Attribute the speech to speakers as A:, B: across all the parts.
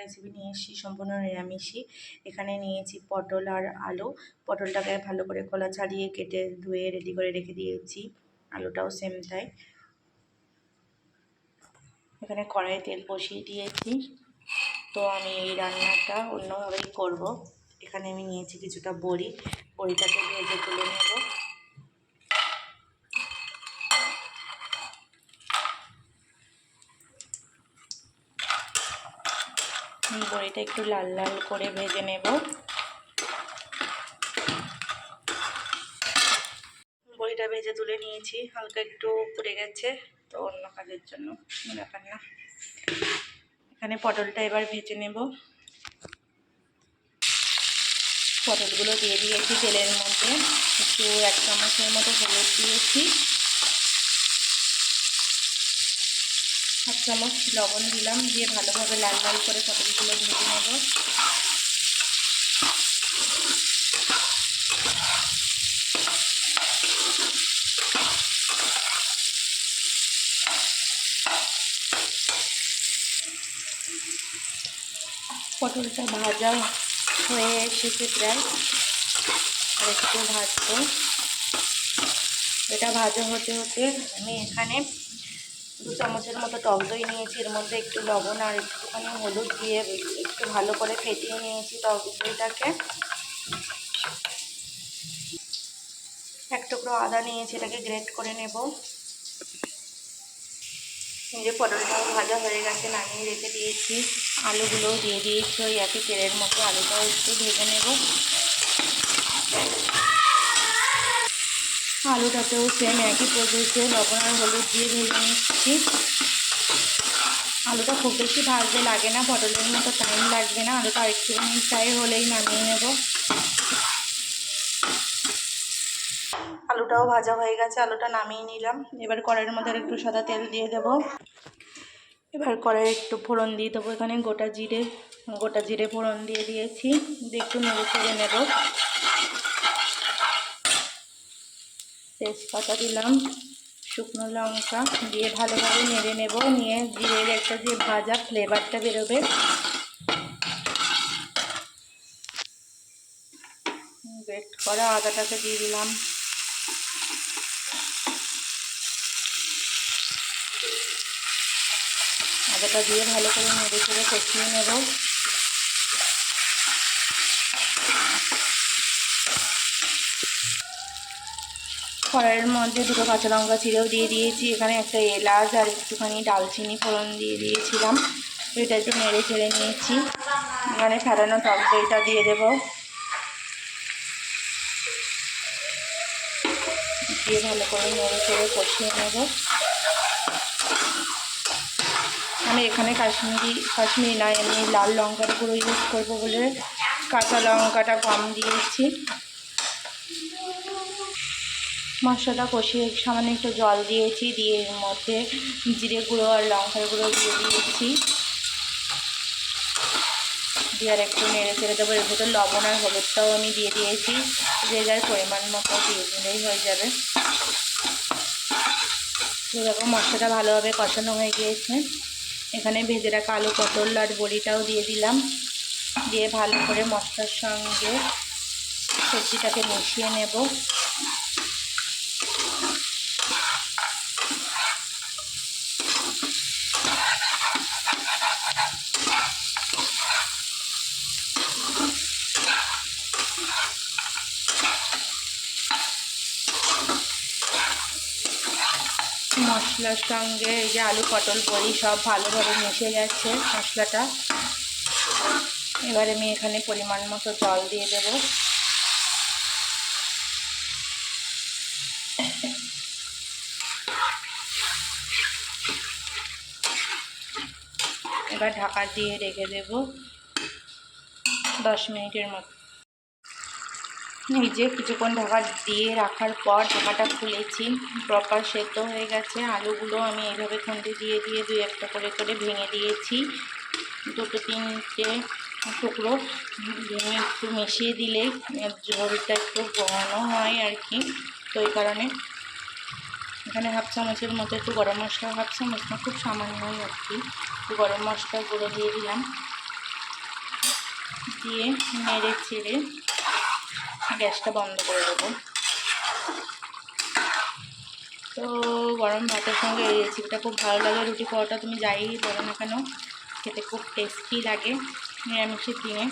A: Recipe নিয়ে এসেছি, সম্পূর্ণ নিরামিষই। এখানে নিয়েছি পটল আর আলু। পটলটাকে ভালো করে খোলা ছাড়িয়ে কেটে ধুয়ে রেডি করে রেখে দিয়েছি, আলুটাও সেম তাই। এখানে কড়াইয়ে তেল বসিয়ে দিয়েছি, তো আমি এই রান্নাটা অন্যভাবেই করব। এখানে আমি নিয়েছি কিছুটা বড়ি, বড়িটাকে ভেজে তুলে নেব। বড়িটা একটু লাল লাল করে ভেজে নেব। বড়িটা ভেজে তুলে নিয়েছি, হালকা একটু পুড়ে গেছে, তো অন্য কাজের জন্য ব্যাপার না। এখানে পটলটা এবার ভেজে নেব। পটলগুলো দিয়ে দিয়েছি তেলের মধ্যে, একটু 1 চামচের মতো হলুদ দিয়েছি, 1 চামচ লবণ দিলাম, দিয়ে ভালোভাবে লাল লাল করে পটলগুলো ভেজে নেব। পটলটা ভাজা হয়ে এসেছে প্রায়, আর একটু ভাজবো। এটা ভাজা হতে হতে আমি এখানে 2 চামচের মতো টক দই নিয়েছি, এর মধ্যে একটু লবণ আর একটুখানি হলুদ দিয়ে একটু ভালো করে ফেটিয়ে নিয়েছি টক দইটাকে। 1 টুকরো আদা নিয়েছি, এটাকে গ্রেট করে নেব। এই যে পটলটাও ভাজা হয়ে গেছে, নামিয়ে রেখে দিয়েছি। আলুগুলোও দিয়ে দিয়েছি ওই একই তেলের মতো, আলুটাও একটু ভেজে নেব। আলুটাতেও সেম একই প্রসেসে লবণ আর হলুদ দিয়ে ভেজে নিচ্ছি। আলুটা খুব বেশি ভাজতে লাগে না, পটলের মতো টাইম লাগবে না। আলুটা একটুখানি ফ্রাই হলেই নামিয়ে নেব। আলুটাও ভাজা হয়ে গেছে, আলুটা নামিয়ে নিলাম। এবার কড়াইয়ের মধ্যে একটু সাদা তেল দিয়ে দেব। এবার কড়াইয়ে একটু ফোড়ন দিয়ে দেবো। এখানে গোটা জিরে ফোড়ন দিয়ে দিয়েছি, দিয়ে একটু নেড়ে চেড়ে নেব। তেজপাতা দিলাম, শুকনো লঙ্কা দিয়ে ভালোভাবে নেড়ে নেব। নিয়ে জিরের একটা যে ভাজা ফ্লেভারটা বেরোবে, গ্রেট করা আদাটাকে দিয়ে দিলাম। আদাটা দিয়ে ভালো করে নেড়ে চেড়ে কষিয়ে নেব। কড়াইয়ের মধ্যে 2টো কাঁচা লঙ্কা চিরেও দিয়ে দিয়েছি। এখানে একটা এলাচ আর একটুখানি দালচিনি ফোড়ন দিয়ে দিয়েছিলাম। এটা একটু নেড়ে চেড়ে নিয়েছি। এখানে ফেটানো টক দইটা দিয়ে দেব, দিয়ে ভালো করে নেড়ে চেড়ে কষিয়ে নেব। আমি এখানে কাশ্মীরি নয়, এমনি লাল লঙ্কার গুঁড়ো ইউজ করবো বলে কাঁচা লঙ্কাটা কম দিয়েছি। মশলাটা কষিয়ে সামান্য একটু জল দিয়েছি, দিয়ে এর মধ্যে জিরে গুঁড়ো আর লঙ্কার গুঁড়ো দিয়ে দিয়েছি, দিয়ে আর একটু নেড়ে চেড়ে দেবো। এর ভেতর লবণ আর হলুদটাও আমি দিয়ে দিয়েছি, যে যার পরিমাণ মতো দিয়ে দিলেই হয়ে যাবে। এরকম মশলাটা ভালোভাবে কষানো হয়ে গিয়েছে। এখানে ভেজে রাখা আলু, পটল আর বড়িটাও দিয়ে দিলাম, দিয়ে ভালো করে মশলার সঙ্গে সবজিটাকে মিশিয়ে নেব। মশলার সঙ্গে এই যে আলু, পটল, বড়ি সব ভালোভাবে মিশে গেছে মশলাটা। এবারে আমি এখানে পরিমাণ মতো জল দিয়ে দেব। এবার ঢাকা দিয়ে রেখে দেব 10 মিনিটের মতো। এই যে কিছুক্ষণ ঢাকা দিয়ে রাখার পর ঢাকাটা খুলেছি, প্রপার সেদ্ধ হয়ে গেছে। আলুগুলো আমি এইভাবে খুন্তি দিয়ে দিয়ে 2-1টা করে ভেঙে দিয়েছি। 2-3টে টুকরো ভেঙে একটু মিশিয়ে দিলেই ঝোলটা একটু ঘন হয় আর কি, তো এই কারণে এখানে 1/2 চামচের মতো একটু গরম মশলা, 1/2 চামচ না, খুব সামান্যই আর কি, একটু গরম মশলা গুঁড়ো দিয়ে দিলাম। দিয়ে নেড়ে চেড়ে গ্যাসটা বন্ধ করে দেবো। তো গরম ভাতের সঙ্গে এই রেসিপিটা খুব ভালো লাগে। রুটি পরোটা তুমি যাই বলো না কেন, খেতে খুব টেস্টি লাগে নিরামিষের দিনে।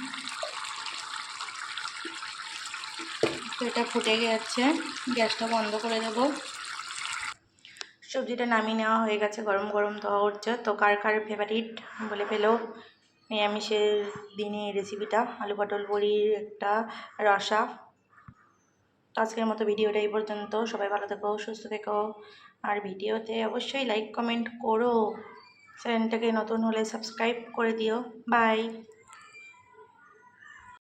A: তো এটা ফুটে গেছে, গ্যাসটা বন্ধ করে দেবো। সবজিটা নামিয়ে নেওয়া হয়ে গেছে, গরম গরম দেওয়া হচ্ছে। তো কার কার ফেভারিট বলে পেলো নিরামিষের দিনে এই রেসিপিটা, আলু পটল বড়ির একটা রসা। তো আজকের মতো ভিডিওটা এই পর্যন্ত। সবাই ভালো থেকো, সুস্থ থেকো, আর ভিডিওতে অবশ্যই লাইক কমেন্ট করো। চ্যানেলটাকে নতুন হলে সাবস্ক্রাইব করে দিও। বাই।